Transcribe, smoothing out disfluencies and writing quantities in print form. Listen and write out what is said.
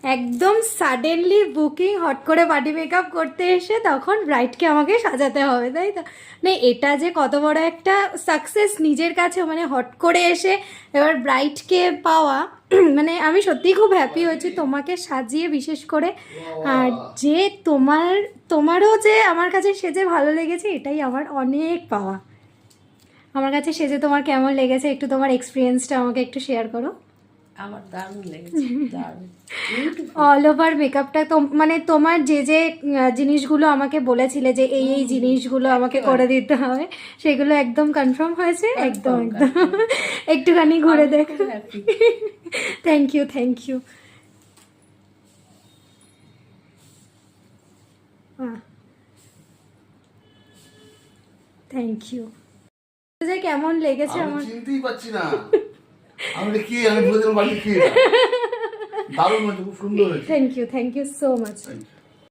একদম suddenly booking, hot করে party makeup করতে এসে তখন ব্রাইডকে আমাকে সাজাতে হবে, তাই তো? না, এটা যে কত বড় একটা সাকসেস নিজের কাছে, মানে হট করে এসে এবার ব্রাইডকে পাওয়া, মানে আমি সত্যিই খুব হ্যাপি হয়েছি তোমাকে সাজিয়ে, বিশেষ করে। আর যে তোমারও যে আমার কাছে সেজে ভালো লেগেছে, এটাই আমার অনেক পাওয়া। আমার কাছে সেজে তোমার কেমন লেগেছে, একটু তোমার এক্সপিরিয়েন্সটা আমাকে একটু শেয়ার করো। আমার দারুণ লেগেছে, দারুণ। অল ওভার মেকআপটা তো মানে তোমার যে যে জিনিসগুলো আমাকে বলেছিলে যে এই জিনিসগুলো আমাকে করে দিতে হবে, সেগুলো একদম কনফার্ম হয়েছে। একদম একদম একটুখানি ঘুরে দেখো। Thank you, thank you. Thank you. যে কেমন লেগেছে আমার চিনতেই পাচ্ছি না আমি কি, আমি বলে দিলাম বাড়ি কি দারুণ হয়েছে, খুব সুন্দর হয়েছে। Thank you so much.